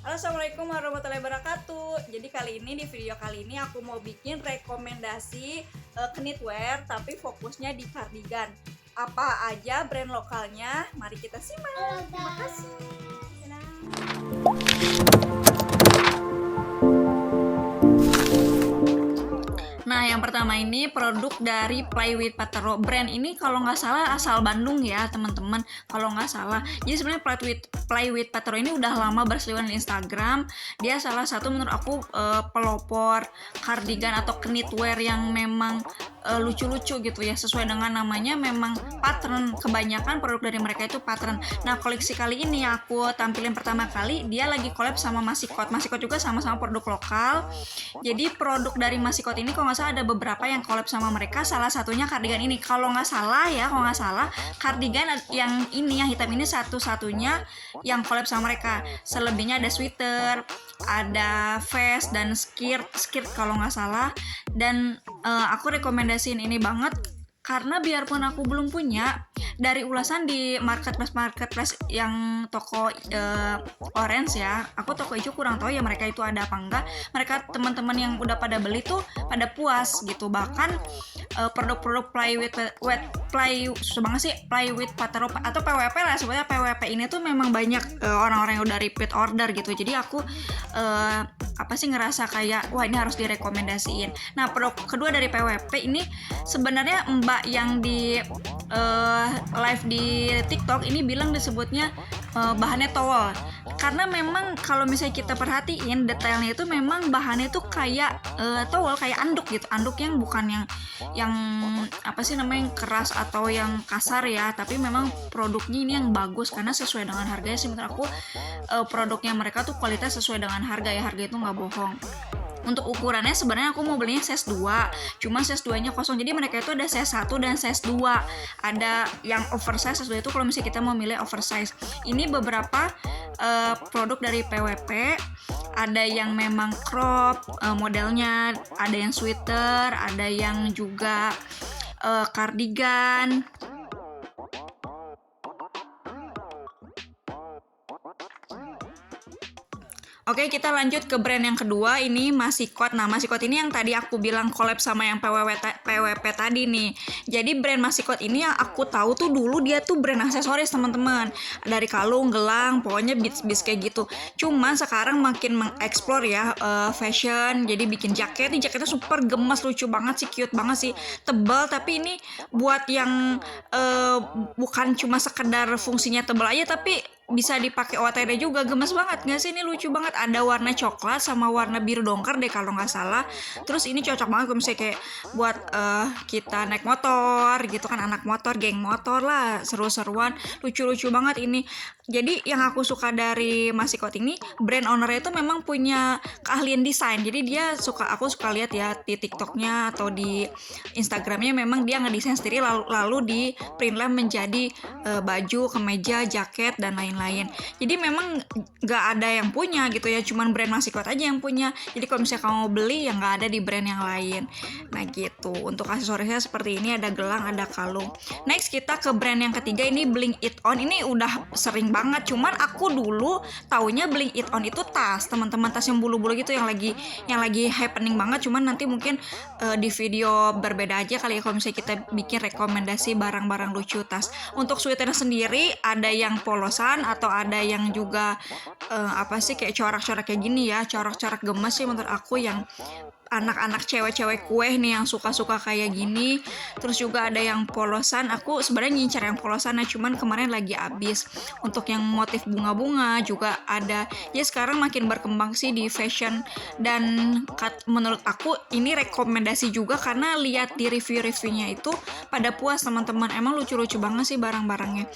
Halo, assalamualaikum warahmatullahi wabarakatuh. Jadi kali ini di video kali ini aku mau bikin rekomendasi knitwear tapi fokusnya di cardigan. Apa aja brand lokalnya? Mari kita simak. Terima kasih. Nah, yang pertama ini produk dari Play with Patero. Brand ini kalau nggak salah asal Bandung ya, teman-teman. Kalau nggak salah. Jadi sebenarnya Play with Patero ini udah lama berseliweran di Instagram. Dia salah satu menurut aku pelopor cardigan atau knitwear yang memang lucu-lucu gitu ya, sesuai dengan namanya, memang pattern. Kebanyakan produk dari mereka itu pattern. Nah, koleksi kali ini aku tampilin pertama kali, dia lagi collab sama Masikot. Masikot juga sama-sama produk lokal. Jadi produk dari Masikot ini kalau nggak salah ada beberapa yang collab sama mereka, salah satunya cardigan ini. Kalau nggak salah cardigan yang ini, yang hitam ini satu-satunya yang collab sama mereka. Selebihnya ada sweater, ada vest dan skirt kalau nggak salah. Dan aku rekomendasiin ini banget karena biarpun aku belum punya, dari ulasan di marketplace yang toko orange ya, aku toko hijau kurang tahu ya mereka itu ada apa enggak. Mereka teman-teman yang udah pada beli tuh pada puas gitu. Bahkan produk-produk play with Patero atau PWP lah, sebenarnya PWP ini tuh memang banyak orang-orang yang udah repeat order gitu. Jadi aku ngerasa kayak wah, ini harus direkomendasiin. Nah, produk kedua dari PWP ini sebenarnya Mbak yang di live di TikTok ini bilang disebutnya bahannya towel, karena memang kalau misalnya kita perhatiin detailnya itu memang bahannya itu kayak towel, kayak anduk gitu, anduk yang bukan yang yang keras atau yang kasar ya, tapi memang produknya ini yang bagus karena sesuai dengan harganya sih menurut aku. Produknya mereka tuh kualitas sesuai dengan harga ya, harga itu nggak bohong. Untuk ukurannya sebenarnya aku mau belinya size 2, cuma size 2 nya kosong. Jadi mereka itu ada size 1 dan size 2. Ada yang oversize, size 2 itu kalau misalnya kita mau milih oversize. Ini beberapa produk dari PWP. Ada yang memang crop modelnya, ada yang sweater, ada yang juga cardigan. Oke, kita lanjut ke brand yang kedua, ini Masikot. Nah, Masikot ini yang tadi aku bilang collab sama yang PWP tadi nih. Jadi brand Masikot ini yang aku tahu tuh dulu dia tuh brand aksesoris, teman-teman. Dari kalung, gelang, pokoknya bits kayak gitu. Cuman sekarang makin mengeksplor ya fashion. Jadi bikin jaket. Ini jaketnya super gemes, lucu banget sih, cute banget sih. Tebal, tapi ini buat yang bukan cuma sekedar fungsinya tebal aja, tapi bisa dipakai OOTD juga. Gemes banget nggak sih? Ini lucu banget, ada warna coklat sama warna biru dongker deh kalau nggak salah. Terus ini cocok banget kalau misalnya kayak buat kita naik motor gitu kan, anak motor, geng motor lah, seru-seruan, lucu-lucu banget ini. Jadi yang aku suka dari Masikot ini, brand ownernya itu memang punya keahlian desain. Jadi aku suka lihat ya di TikToknya atau di Instagramnya, memang dia ngedesain sendiri lalu di printlah menjadi baju, kemeja, jaket dan lain-lain. Jadi memang nggak ada yang punya gitu ya, cuman brand Masikot aja yang punya. Jadi kalau misalnya kamu beli, ya nggak ada di brand yang lain. Nah gitu. Untuk aksesorisnya seperti ini, ada gelang, ada kalung. Next kita ke brand yang ketiga, ini Bling It On. Ini udah sering banget, cuman aku dulu taunya Bling It On itu tas, teman-teman, tas yang bulu-bulu gitu, yang lagi happening banget. Cuman nanti mungkin di video berbeda aja kali ya kalau misalnya kita bikin rekomendasi barang-barang lucu tas. Untuk sweater sendiri ada yang polosan atau ada yang juga kayak corak-corak kayak gini ya, corak-corak gemes sih menurut aku, yang anak-anak cewek-cewek kue nih yang suka-suka kayak gini. Terus juga ada yang polosan, aku sebenarnya ngincar yang polosan ya, cuman kemarin lagi habis. Untuk yang motif bunga-bunga juga ada. Ya sekarang makin berkembang sih di fashion, dan menurut aku ini rekomendasi juga karena lihat di review-reviewnya itu pada puas, teman-teman. Emang lucu-lucu banget sih barang-barangnya.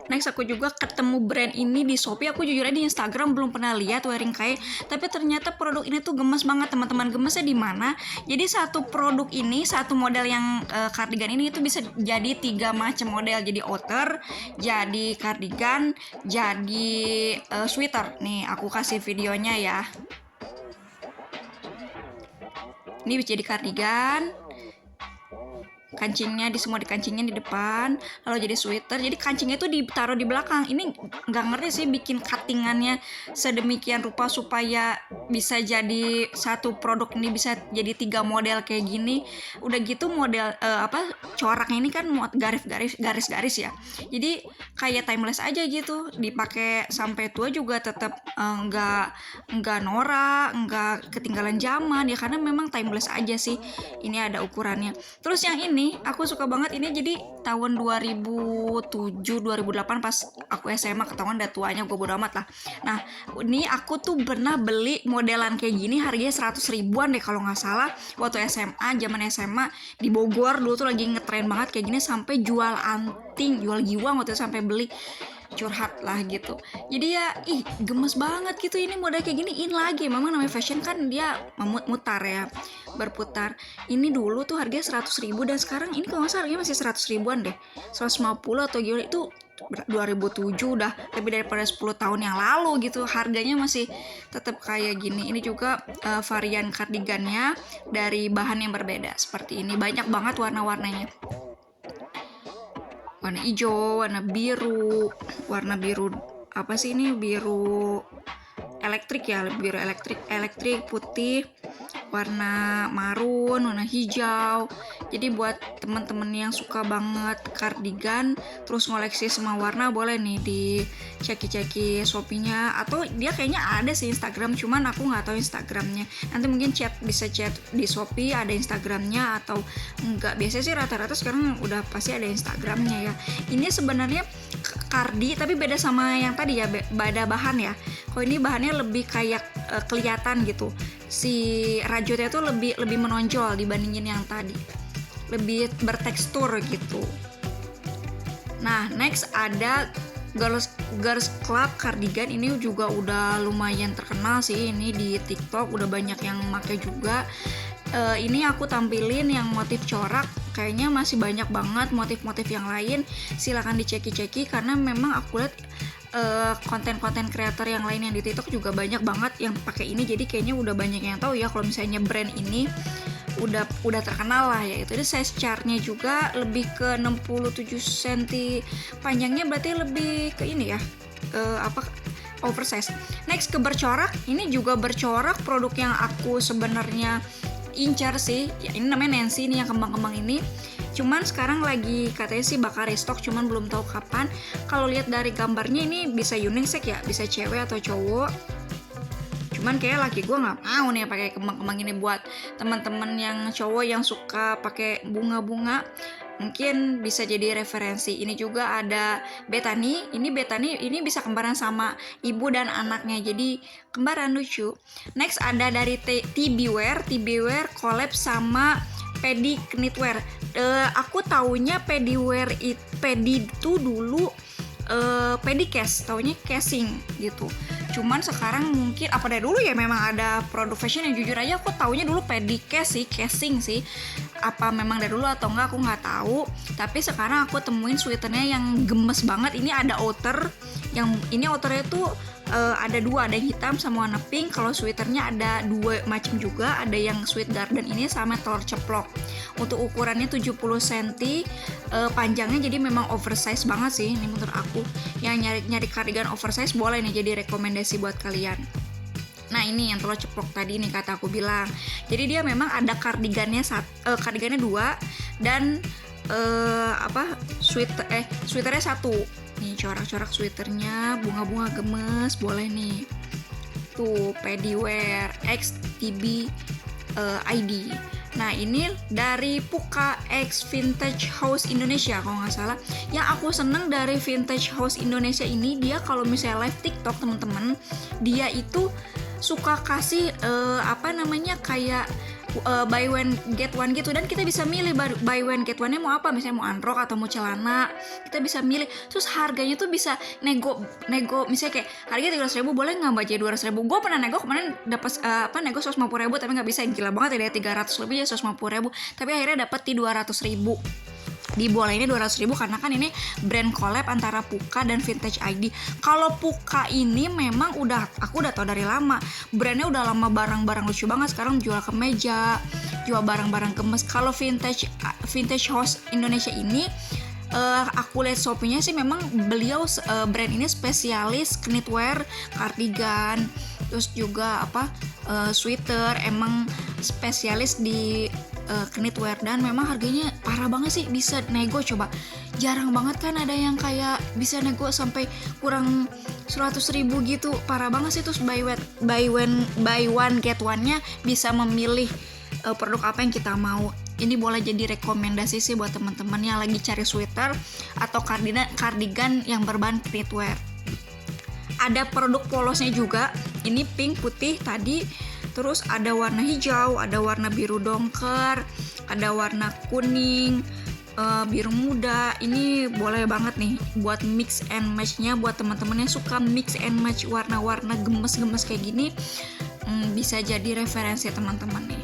Next aku juga ketemu brand ini di Shopee. Aku jujur aja di Instagram belum pernah lihat wearing kai, tapi ternyata produk ini tuh gemes banget, teman-teman. Gemesnya di mana? Jadi satu produk ini, satu model yang cardigan ini itu bisa jadi 3 macam model. Jadi outer, jadi cardigan, jadi sweater. Nih aku kasih videonya ya. Ini bisa jadi cardigan, kancingnya semua dikancingin di depan, lalu jadi sweater. Jadi kancingnya tuh ditaruh di belakang. Ini nggak ngerti sih bikin cuttingannya sedemikian rupa supaya bisa jadi satu produk ini bisa jadi 3 model kayak gini. Udah gitu model coraknya ini kan garis-garis ya. Jadi kayak timeless aja gitu, dipakai sampai tua juga tetap nggak norak, nggak ketinggalan zaman ya, karena memang timeless aja sih. Ini ada ukurannya. Terus yang ini aku suka banget, ini jadi tahun 2007-2008 pas aku SMA, ketahuan udah tuanya, gue bodo amat lah. Nah ini aku tuh pernah beli modelan kayak gini harganya 100 ribuan deh kalau nggak salah, waktu zaman SMA di Bogor dulu tuh lagi ngetren banget kayak gini, sampai jual anting, jual giwang waktu itu, sampai beli, curhat lah gitu. Jadi ya gemes banget gitu, ini model kayak gini in lagi. Memang namanya fashion kan dia mutar ya, berputar. Ini dulu tuh harganya 100 ribu, dan sekarang ini kalau nggak salah harganya masih 100 ribuan deh, 150 atau gimana. Itu 2007, udah lebih daripada 10 tahun yang lalu gitu, harganya masih tetap kayak gini. Ini juga varian kardigannya dari bahan yang berbeda seperti ini, banyak banget warna-warnanya, warna hijau, warna biru apa sih ini, biru elektrik ya, biru elektrik, putih, warna marun, warna hijau. Jadi buat teman-teman yang suka banget kardigan terus ngoleksi semua warna, boleh nih diceki Shopee-nya, atau dia kayaknya ada sih Instagram, cuman aku nggak tahu Instagramnya. Nanti mungkin bisa chat di Shopee ada Instagramnya atau enggak. Biasanya sih rata-rata sekarang udah pasti ada Instagramnya ya. Ini sebenarnya kardi tapi beda sama yang tadi ya, beda bahan ya. Kalau ini bahannya lebih kayak kelihatan gitu, si rajutnya tuh lebih menonjol dibandingin yang tadi, lebih bertekstur gitu. Nah next ada Girls Club cardigan. Ini juga udah lumayan terkenal sih, ini di TikTok udah banyak yang pakai juga. Ini aku tampilin yang motif corak, kayaknya masih banyak banget motif-motif yang lain, silahkan diceki karena memang aku lihat konten-konten kreator yang lain yang di TikTok juga banyak banget yang pakai ini. Jadi kayaknya udah banyak yang tahu ya kalau misalnya brand ini udah terkenal lah ya. Itu size chartnya juga lebih ke 67 cm panjangnya, berarti lebih ke ini ya, oversize. Next ke bercorak, ini juga bercorak, produk yang aku sebenarnya incar sih ya. Ini namanya Nancy nih, yang kembang-kembang ini, cuman sekarang lagi katanya sih bakal restock, cuman belum tahu kapan. Kalau lihat dari gambarnya ini bisa unisex ya, bisa cewek atau cowok. Cuman kayak laki gue nggak mau nih pakai kembang-kembang ini. Buat teman-teman yang cowok yang suka pakai bunga-bunga, mungkin bisa jadi referensi. Ini juga ada Bethany. Ini bisa kembaran sama ibu dan anaknya, jadi kembaran lucu. Next ada dari TBwear collab sama Pedi Knitwear. Aku taunya Pedi itu dulu Pedicast, taunya casing gitu. Cuman sekarang mungkin apa dari dulu ya memang ada produk fashion yang jujur aja aku taunya dulu Pedicast sih, casing sih. Apa memang dari dulu atau enggak aku nggak tahu. Tapi sekarang aku temuin sweaternya yang gemes banget. Ini ada outer, yang ini outernya tuh ada dua, ada yang hitam sama warna pink. Kalau sweaternya ada dua macam juga, ada yang sweet garden ini sama telur ceplok. Untuk ukurannya 70 cm panjangnya, jadi memang oversize banget sih ini menurut aku. Yang nyari kardigan oversize boleh nih jadi rekomendasi buat kalian. Nah ini yang telur ceplok tadi nih kata aku bilang. Jadi dia memang ada kardigannya dua, dan sweaternya satu. Nih corak-corak sweaternya, bunga-bunga gemes, boleh nih. Tuh Pediwear X TB ID. Nah ini dari Puka X Vintage House Indonesia kalau nggak salah. Yang aku seneng dari Vintage House Indonesia ini, dia kalau misalnya live TikTok teman-teman, dia itu suka kasih kayak buy one get one gitu, dan kita bisa milih buy one get one-nya mau apa, misalnya mau unrock atau mau celana, kita bisa milih. Terus harganya tuh bisa nego, misalnya kayak harganya 300.000 boleh nggak baca 200.000. Gue pernah nego kemarin dapat nego 150.000 tapi nggak bisa, gila banget ya, dari 300 lebih ya 150.000, tapi akhirnya dapat di 200.000. Di bola ini 200.000 karena kan ini brand collab antara Puka dan Vintage ID. Kalau Puka ini memang aku udah tahu dari lama. Brandnya udah lama, barang-barang lucu banget. Sekarang jual kemeja, jual barang-barang gemes. Kalau Vintage House Indonesia ini aku lihat Shopee-nya sih memang beliau brand ini spesialis knitwear, cardigan, terus juga sweater, emang spesialis di knitwear, dan memang harganya parah banget sih, bisa nego. Coba jarang banget kan ada yang kayak bisa nego sampai kurang 100.000 gitu, parah banget sih. Terus buy one get one-nya bisa memilih produk apa yang kita mau. Ini boleh jadi rekomendasi sih buat teman-teman yang lagi cari sweater atau cardigan yang berbahan knitwear. Ada produk polosnya juga, ini pink putih tadi. Terus ada warna hijau, ada warna biru dongker, ada warna kuning, biru muda. Ini boleh banget nih buat mix and match-nya, buat teman-teman yang suka mix and match warna-warna gemes-gemes kayak gini, bisa jadi referensi teman-teman nih.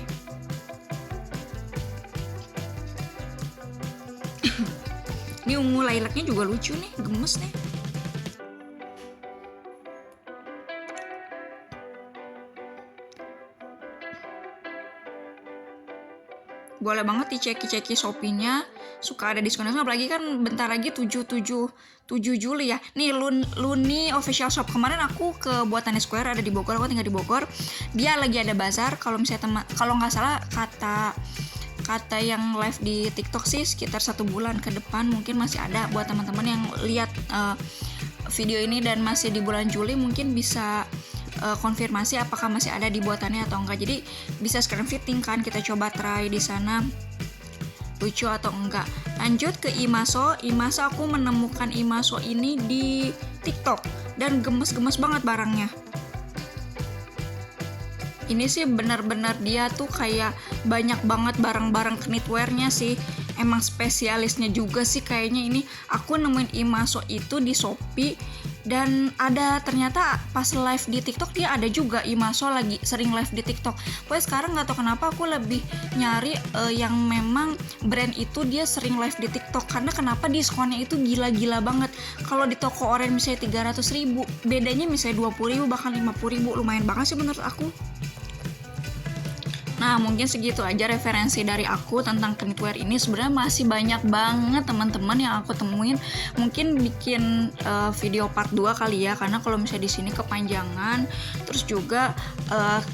Ini ungu lilaknya juga lucu nih, gemes nih. Boleh banget diceki Shopee-nya, suka ada diskon, apalagi kan bentar lagi 7 Juli ya. Nih Luni official shop, kemarin aku ke Buatan Square, ada di Bogor, aku tinggal di Bogor. Dia lagi ada bazar, kalau misalnya kalau nggak salah kata yang live di TikTok sih sekitar 1 bulan ke depan mungkin masih ada. Buat teman-teman yang lihat video ini dan masih di bulan Juli, mungkin bisa konfirmasi apakah masih ada di Buatannya atau enggak. Jadi bisa sekarang fitting kan, kita coba try di sana lucu atau enggak. Lanjut ke Imaso. Aku menemukan Imaso ini di TikTok dan gemes-gemes banget barangnya. Ini sih benar-benar dia tuh kayak banyak banget barang-barang knitwear-nya sih. Emang spesialisnya juga sih kayaknya ini. Aku nemuin Imaso itu di Shopee, dan ada ternyata pas live di TikTok dia ada juga. Imaso lagi sering live di TikTok. Pokoknya sekarang nggak tahu kenapa aku lebih nyari yang memang brand itu dia sering live di TikTok, karena kenapa diskonnya itu gila-gila banget. Kalau di toko online misalnya 300.000, bedanya misalnya 20.000 bahkan 50.000, lumayan banget sih menurut aku. Nah, mungkin segitu aja referensi dari aku tentang knitwear ini. Sebenarnya masih banyak banget teman-teman yang aku temuin. Mungkin bikin video part 2 kali ya, karena kalau misalnya di sini kepanjangan. Terus juga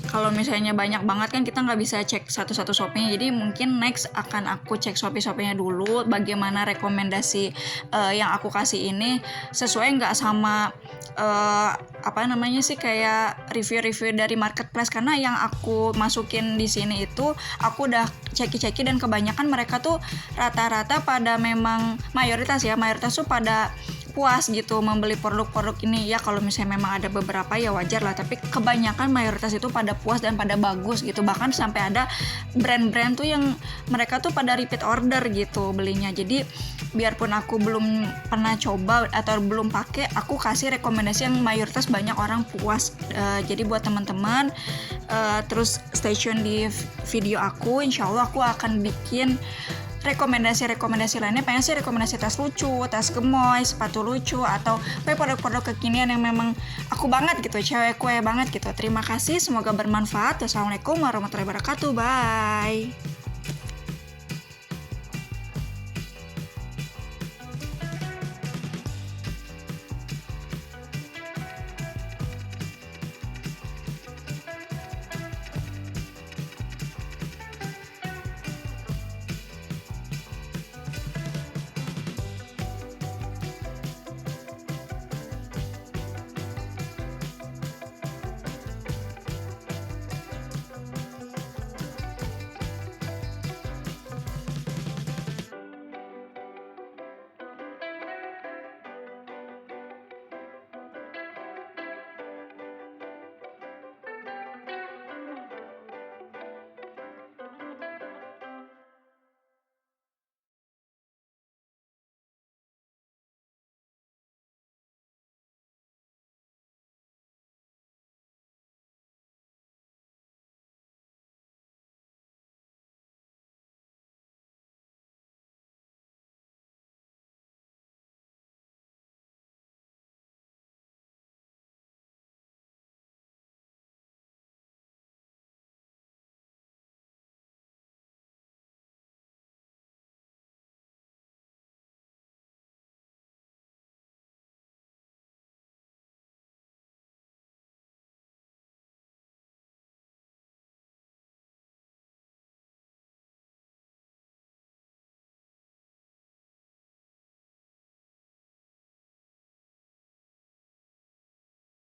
kalau misalnya banyak banget kan kita nggak bisa cek satu-satu shopnya. Jadi mungkin next akan aku cek shopee-shopnya dulu, bagaimana rekomendasi yang aku kasih ini sesuai nggak sama kayak review-review dari marketplace. Karena yang aku masukin di sini itu aku udah ceki dan kebanyakan mereka tuh rata-rata pada memang mayoritas tuh pada puas gitu membeli produk-produk ini ya. Kalau misalnya memang ada beberapa ya wajar lah, tapi kebanyakan mayoritas itu pada puas dan pada bagus gitu. Bahkan sampai ada brand-brand tuh yang mereka tuh pada repeat order gitu belinya. Jadi biarpun aku belum pernah coba atau belum pakai, aku kasih rekomendasi yang mayoritas banyak orang puas. Jadi buat teman-teman terus stay tune di video aku, insya Allah aku akan bikin rekomendasi lainnya. Pengen sih rekomendasi tas lucu, tas gemoy, sepatu lucu, atau produk-produk kekinian yang memang aku banget gitu, cewek kue banget gitu. Terima kasih, semoga bermanfaat. Wassalamualaikum warahmatullahi wabarakatuh. Bye.